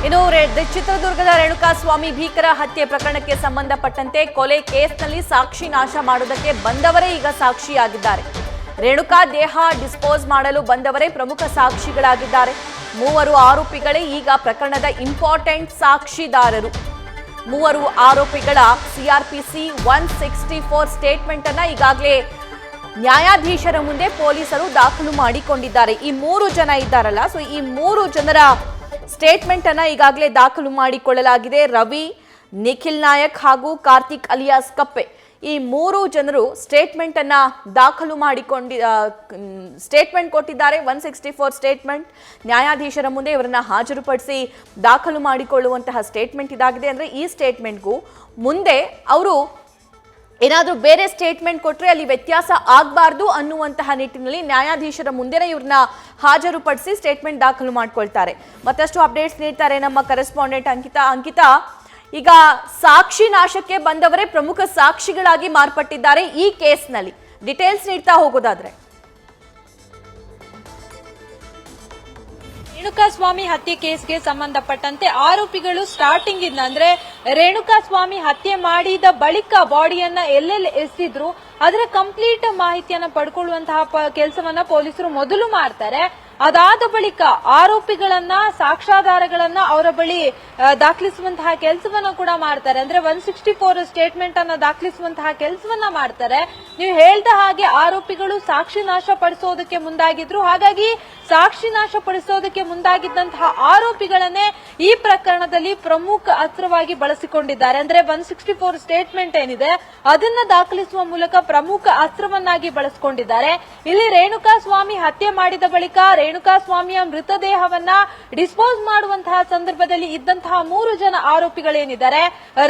ಇನ್ನು ಚಿತ್ರದುರ್ಗದ ರೇಣುಕಾಸ್ವಾಮಿ ಭೀಕರ ಹತ್ಯೆ ಪ್ರಕರಣಕ್ಕೆ ಸಂಬಂಧಪಟ್ಟಂತೆ ಕೊಲೆ ಕೇಸ್ನಲ್ಲಿ ಸಾಕ್ಷಿ ನಾಶ ಮಾಡುವುದಕ್ಕೆ ಬಂದವರೇ ಈಗ ಸಾಕ್ಷಿಯಾಗಿದ್ದಾರೆ. ರೇಣುಕಾ ದೇಹ ಡಿಸ್ಪೋಸ್ ಮಾಡಲು ಬಂದವರೇ ಪ್ರಮುಖ ಸಾಕ್ಷಿಗಳಾಗಿದ್ದಾರೆ. ಮೂವರು ಆರೋಪಿಗಳೇ ಈಗ ಪ್ರಕರಣದ ಇಂಪಾರ್ಟೆಂಟ್ ಸಾಕ್ಷಿದಾರರು. ಮೂವರು ಆರೋಪಿಗಳ ಸಿಆರ್ಪಿಸಿ 164 ಸ್ಟೇಟ್ಮೆಂಟ್ ಅನ್ನ ಈಗಾಗಲೇ ನ್ಯಾಯಾಧೀಶರ ಮುಂದೆ ಪೊಲೀಸರು ದಾಖಲು ಮಾಡಿಕೊಂಡಿದ್ದಾರೆ. ಈ 3 ಜನ ಇದ್ದಾರಲ್ಲ, ಸೊ ಈ 3 ಜನರ ಸ್ಟೇಟ್ಮೆಂಟ್ ಅನ್ನ ಈಗಾಗಲೇ ದಾಖಲು ಮಾಡಿಕೊಳ್ಳಲಾಗಿದೆ. ರವಿ, ನಿಖಿಲ್ ನಾಯಕ್ ಹಾಗೂ ಕಾರ್ತಿಕ್ ಅಲಿಯಾಸ್ ಕಪ್ಪೆ ಈ 3 ಜನರು ಸ್ಟೇಟ್ಮೆಂಟ್ ಅನ್ನ ದಾಖಲು ಸ್ಟೇಟ್ಮೆಂಟ್ ಕೊಟ್ಟಿದ್ದಾರೆ. 164 ಸ್ಟೇಟ್ಮೆಂಟ್ ನ್ಯಾಯಾಧೀಶರ ಮುಂದೆ ಇವರನ್ನ ಹಾಜರುಪಡಿಸಿ ದಾಖಲು ಮಾಡಿಕೊಳ್ಳುವಂತಹ ಸ್ಟೇಟ್ಮೆಂಟ್ ಇದಾಗಿದೆ. ಅಂದ್ರೆ ಈ ಸ್ಟೇಟ್ಮೆಂಟ್ಗೂ ಮುಂದೆ ಅವರು ಏನಾದರೂ ಬೇರೆ ಸ್ಟೇಟ್ಮೆಂಟ್ ಕೊಟ್ಟರೆ ಅಲ್ಲಿ ವ್ಯತ್ಯಾಸ ಆಗಬಾರ್ದು ಅನ್ನುವಂತಹ ನಿಟ್ಟಿನಲ್ಲಿ ನ್ಯಾಯಾಧೀಶರ ಮುಂದೆನೇ ಇವ್ರನ್ನ ಹಾಜರುಪಡಿಸಿ ಸ್ಟೇಟ್ಮೆಂಟ್ ದಾಖಲು ಮಾಡ್ಕೊಳ್ತಾರೆ. ಮತ್ತಷ್ಟು ಅಪ್ಡೇಟ್ಸ್ ನೀಡ್ತಾರೆ ನಮ್ಮ ಕರೆಸ್ಪಾಂಡೆಂಟ್ ಅಂಕಿತಾ. ಈಗ ಸಾಕ್ಷಿ ನಾಶಕ್ಕೆ ಬಂದವರೇ ಪ್ರಮುಖ ಸಾಕ್ಷಿಗಳಾಗಿ ಮಾರ್ಪಟ್ಟಿದ್ದಾರೆ ಈ ಕೇಸ್ನಲ್ಲಿ. ಡಿಟೇಲ್ಸ್ ನೀಡ್ತಾ ಹೋಗೋದಾದ್ರೆ, ರೇಣುಕಾಸ್ವಾಮಿ ಹತ್ಯೆ ಕೇಸ್ಗೆ ಸಂಬಂಧಪಟ್ಟಂತೆ ಆರೋಪಿಗಳು ಸ್ಟಾರ್ಟಿಂಗ್ ಇಂದ ಅಂದ್ರೆ ರೇಣುಕಾಸ್ವಾಮಿ ಹತ್ಯೆ ಮಾಡಿದ ಬಳಿಕ ಬಾಡಿಯನ್ನ ಎಲ್ಲೆಲ್ಲಿ ಎಸೆದಿದ್ರು ಅದರ ಕಂಪ್ಲೀಟ್ ಮಾಹಿತಿಯನ್ನ ಪಡ್ಕೊಳ್ಳುವಂತಹ ಕೆಲಸವನ್ನ ಪೊಲೀಸರು ಮೊದಲು ಮಾಡ್ತಾರೆ. ಅದಾದ ಬಳಿಕ ಆರೋಪಿಗಳನ್ನ ಸಾಕ್ಷ್ಯಾಧಾರಗಳನ್ನ ಅವರ ಬಳಿ ದಾಖಲಿಸುವಂತಹ ಕೆಲಸವನ್ನ ಕೂಡ ಮಾಡ್ತಾರೆ. ಅಂದ್ರೆ 164 ಸ್ಟೇಟ್ಮೆಂಟ್ ಅನ್ನ ದಾಖಲಿಸುವಂತಹ ಕೆಲಸವನ್ನ ಮಾಡ್ತಾರೆ. ನೀವು ಹೇಳ್ದ ಹಾಗೆ ಆರೋಪಿಗಳು ಸಾಕ್ಷಿ ನಾಶ ಪಡಿಸೋದಕ್ಕೆ ಮುಂದಾಗಿದ್ರು. ಹಾಗಾಗಿ ಸಾಕ್ಷಿ ನಾಶ ಪಡಿಸೋದಕ್ಕೆ ಮುಂದಾಗಿದ್ದಂತಹ ಆರೋಪಿಗಳನ್ನೇ ಈ ಪ್ರಕರಣದಲ್ಲಿ ಪ್ರಮುಖ ಅಸ್ತ್ರವಾಗಿ ಬಳಸಿಕೊಂಡಿದ್ದಾರೆ. ಅಂದ್ರೆ 164 ಸ್ಟೇಟ್ಮೆಂಟ್ ಏನಿದೆ ಅದನ್ನ ದಾಖಲಿಸುವ ಮೂಲಕ ಪ್ರಮುಖ ಅಸ್ತ್ರವನ್ನಾಗಿ ಬಳಸಿಕೊಂಡಿದ್ದಾರೆ. ಇಲ್ಲಿ ರೇಣುಕಾಸ್ವಾಮಿ ಹತ್ಯೆ ಮಾಡಿದ ಬಳಿಕ ರೇಣುಕಾಸ್ವಾಮಿಯ ಮೃತದೇಹವನ್ನ ಡಿಸ್ಪೋಸ್ ಮಾಡುವಂತಹ ಸಂದರ್ಭದಲ್ಲಿ ಇದ್ದಂತಹ 3 ಜನ ಆರೋಪಿಗಳೇನಿದ್ದಾರೆ,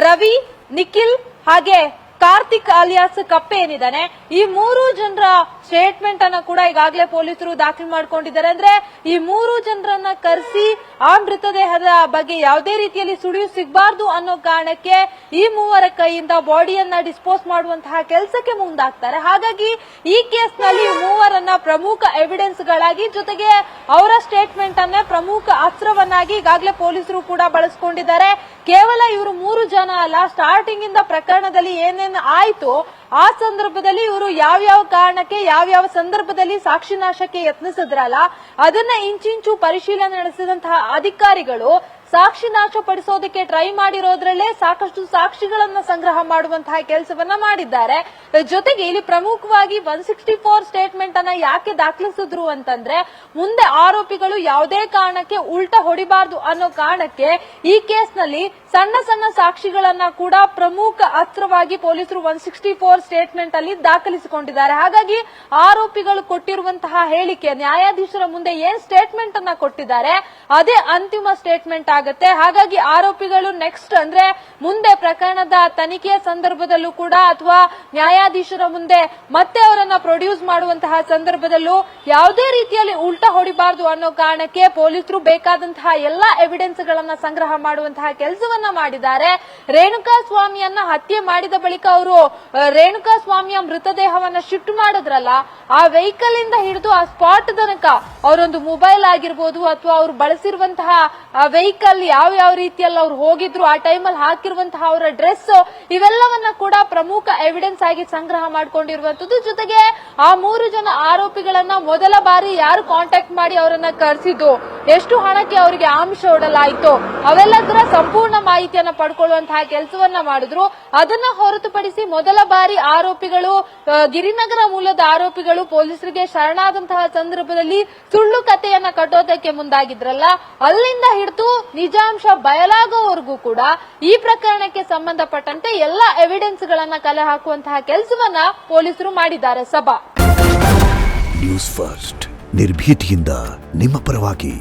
ರವಿ, ನಿಖಿಲ್ ಹಾಗೆ ಕಾರ್ತಿಕ್ ಅಲಿಯಾಸ್ ಕಪ್ಪೆ ಏನಿದ್ದಾನೆ, ಈ 3 ಜನರ ಸ್ಟೇಟ್ಮೆಂಟ್ ಅನ್ನ ಕೂಡ ಈಗಾಗಲೇ ಪೊಲೀಸರು ದಾಖಲು ಮಾಡ್ಕೊಂಡಿದ್ದಾರೆ. ಅಂದ್ರೆ ಈ 3 ಜನರನ್ನ ಕರೆಸಿ ಆ ಮೃತದೇಹದ ಬಗ್ಗೆ ಯಾವುದೇ ರೀತಿಯಲ್ಲಿ ಸುಳಿವು ಸಿಗಬಾರ್ದು ಅನ್ನೋ ಕಾರಣಕ್ಕೆ ಈ 3 ಕೈಯಿಂದ ಬಾಡಿಯನ್ನ ಡಿಸ್ಪೋಸ್ ಮಾಡುವಂತಹ ಕೆಲಸಕ್ಕೆ ಮುಂದಾಗ್ತಾರೆ. ಹಾಗಾಗಿ ಈ ಕೇಸ್ ನಲ್ಲಿ 3 ಪ್ರಮುಖ ಎವಿಡೆನ್ಸ್ ಗಳಾಗಿ ಜೊತೆಗೆ ಅವರ ಸ್ಟೇಟ್ಮೆಂಟ್ ಅನ್ನ ಪ್ರಮುಖ ಅಸ್ತ್ರವನ್ನಾಗಿ ಈಗಾಗಲೇ ಪೊಲೀಸರು ಕೂಡ ಬಳಸಿಕೊಂಡಿದ್ದಾರೆ. ಕೇವಲ ಇವರು 3 ಜನ ಅಲ್ಲ, ಸ್ಟಾರ್ಟಿಂಗ್ ಇಂದ ಪ್ರಕರಣದಲ್ಲಿ ಏನೇನು ಆಯ್ತು ಆ ಸಂದರ್ಭದಲ್ಲಿ ಇವರು ಯಾವ್ಯಾವ ಕಾರಣಕ್ಕೆ ಯಾವ್ಯಾವ ಸಂದರ್ಭದಲ್ಲಿ ಸಾಕ್ಷಿ ನಾಶಕ್ಕೆ ಯತ್ನಿಸಿದ್ರಲ್ಲ ಅದನ್ನ ಇಂಚಿಂಚು ಪರಿಶೀಲನೆ ನಡೆಸಿದಂತಹ ಅಧಿಕಾರಿಗಳು ಸಾಕ್ಷಿ ನಾಶ ಪಡಿಸೋದಕ್ಕೆ ಟ್ರೈ ಮಾಡಿರೋದ್ರಲ್ಲೇ ಸಾಕಷ್ಟು ಸಾಕ್ಷಿಗಳನ್ನ ಸಂಗ್ರಹ ಮಾಡುವಂತಹ ಕೆಲಸವನ್ನ ಮಾಡಿದ್ದಾರೆ. ಜೊತೆಗೆ ಇಲ್ಲಿ ಪ್ರಮುಖವಾಗಿ 164 ಸ್ಟೇಟ್ಮೆಂಟ್ ಅನ್ನ ಯಾಕೆ ದಾಖಲಿಸಿದ್ರು ಅಂತಂದ್ರೆ ಮುಂದೆ ಆರೋಪಿಗಳು ಯಾವುದೇ ಕಾರಣಕ್ಕೆ ಉಲ್ಟಾ ಹೊಡಿಬಾರ್ದು ಅನ್ನೋ ಕಾರಣಕ್ಕೆ ಈ ಕೇಸ್ ನಲ್ಲಿ ಸಣ್ಣ ಸಣ್ಣ ಸಾಕ್ಷಿಗಳನ್ನ ಕೂಡ ಪ್ರಮುಖ ಅಸ್ತ್ರವಾಗಿ ಪೊಲೀಸರು 164 ಸ್ಟೇಟ್ಮೆಂಟ್ ಅಲ್ಲಿ ದಾಖಲಿಸಿಕೊಂಡಿದ್ದಾರೆ. ಹಾಗಾಗಿ ಆರೋಪಿಗಳು ಕೊಟ್ಟಿರುವಂತಹ ಹೇಳಿಕೆ ನ್ಯಾಯಾಧೀಶರ ಮುಂದೆ ಏನ್ ಸ್ಟೇಟ್ಮೆಂಟ್ ಅನ್ನ ಕೊಟ್ಟಿದ್ದಾರೆ ಅದೇ ಅಂತಿಮ ಸ್ಟೇಟ್ಮೆಂಟ್ ಆಗುತ್ತೆ. ಹಾಗಾಗಿ ಆರೋಪಿಗಳು ನೆಕ್ಸ್ಟ್ ಅಂದ್ರೆ ಮುಂದೆ ಪ್ರಕರಣದ ತನಿಖೆಯ ಸಂದರ್ಭದಲ್ಲೂ ಕೂಡ ಅಥವಾ ನ್ಯಾಯಾಧೀಶರ ಮುಂದೆ ಮತ್ತೆ ಅವರನ್ನ ಪ್ರೊಡ್ಯೂಸ್ ಮಾಡುವಂತಹ ಸಂದರ್ಭದಲ್ಲೂ ಯಾವುದೇ ರೀತಿಯಲ್ಲಿ ಉಲ್ಟಾ ಹೊಡಿಬಾರ್ದು ಅನ್ನೋ ಕಾರಣಕ್ಕೆ ಪೊಲೀಸರು ಬೇಕಾದಂತಹ ಎಲ್ಲಾ ಎವಿಡೆನ್ಸ್ ಗಳನ್ನ ಸಂಗ್ರಹ ಮಾಡುವಂತಹ ಕೆಲಸವನ್ನ ಮಾಡಿದ್ದಾರೆ. ರೇಣುಕಾಸ್ವಾಮಿಯನ್ನ ಹತ್ಯೆ ಮಾಡಿದ ಬಳಿಕ ಅವರು ರೇಣುಕಾಸ್ವಾಮಿಯ ಮೃತದೇಹವನ್ನ ಶಿಫ್ಟ್ ಮಾಡಿದ್ರಲ್ಲ, ಆ ವೆಹಿಕಲ್ ಇಂದ ಹಿಡಿದು ಆ ಸ್ಪಾಟ್ ತನಕ ಅವರೊಂದು ಮೊಬೈಲ್ ಆಗಿರ್ಬೋದು ಅಥವಾ ಅವರು ಬಳಸಿರುವಂತಹ ವೆಹಿಕಲ್ ಯಾವ ರೀತಿಯಲ್ಲಿ ಅವ್ರು ಹೋಗಿದ್ರು, ಆ ಟೈಮಲ್ಲಿ ಹಾಕಿರುವಂತಹ ಅವರ ಡ್ರೆಸ್, ಇವೆಲ್ಲವನ್ನ ಕೂಡ ಪ್ರಮುಖ ಎವಿಡೆನ್ಸ್ ಆಗಿ ಸಂಗ್ರಹ ಮಾಡ್ಕೊಂಡಿರುವಂತದ್ದು. ಜೊತೆಗೆ ಆ 3 ಜನ ಆರೋಪಿಗಳನ್ನ ಮೊದಲ ಬಾರಿ ಯಾರು ಕಾಂಟ್ಯಾಕ್ಟ್ ಮಾಡಿ ಅವರನ್ನ ಕರೆಸಿದ್ದು, ಎಷ್ಟು ಹಣಕ್ಕೆ ಅವರಿಗೆ ಆಮಿಷ ಒಡಲಾಯಿತು, ಅವೆಲ್ಲದರ ಸಂಪೂರ್ಣ ಮಾಹಿತಿಯನ್ನ ಪಡ್ಕೊಳ್ಳುವಂತಹ ಕೆಲಸವನ್ನ ಮಾಡಿದ್ರು. ಅದನ್ನ ಹೊರತುಪಡಿಸಿ ಮೊದಲ ಬಾರಿ ಆರೋಪಿಗಳು ಗಿರಿನಗರ ಮೂಲದ ಆರೋಪಿಗಳು ಪೊಲೀಸರಿಗೆ ಶರಣಾದಂತಹ ಸಂದರ್ಭದಲ್ಲಿ ಸುಳ್ಳು ಕಥೆಯನ್ನ ಕಟ್ಟೋದಕ್ಕೆ ಮುಂದಾಗಿದ್ರಲ್ಲ, ಅಲ್ಲಿಂದ ಹಿಡಿದು ನಿಜಾಂಶ ಬಯಲಾಗೋವರೆಗೂ ಕೂಡ ಈ ಪ್ರಕರಣಕ್ಕೆ ಸಂಬಂಧಪಟ್ಟಂತೆ ಎಲ್ಲಾ ಎವಿಡೆನ್ಸ್ ಗಳನ್ನ ಕಲೆ ಹಾಕುವಂತಹ ಕೆಲಸವನ್ನ ಪೊಲೀಸರು ಮಾಡಿದ್ದಾರೆ. ಸಭಾ ನ್ಯೂಸ್ ಫಸ್ಟ್ ನಿರ್ಭೀತಿಯಿಂದ ನಿಮ್ಮ ಪರವಾಗಿ.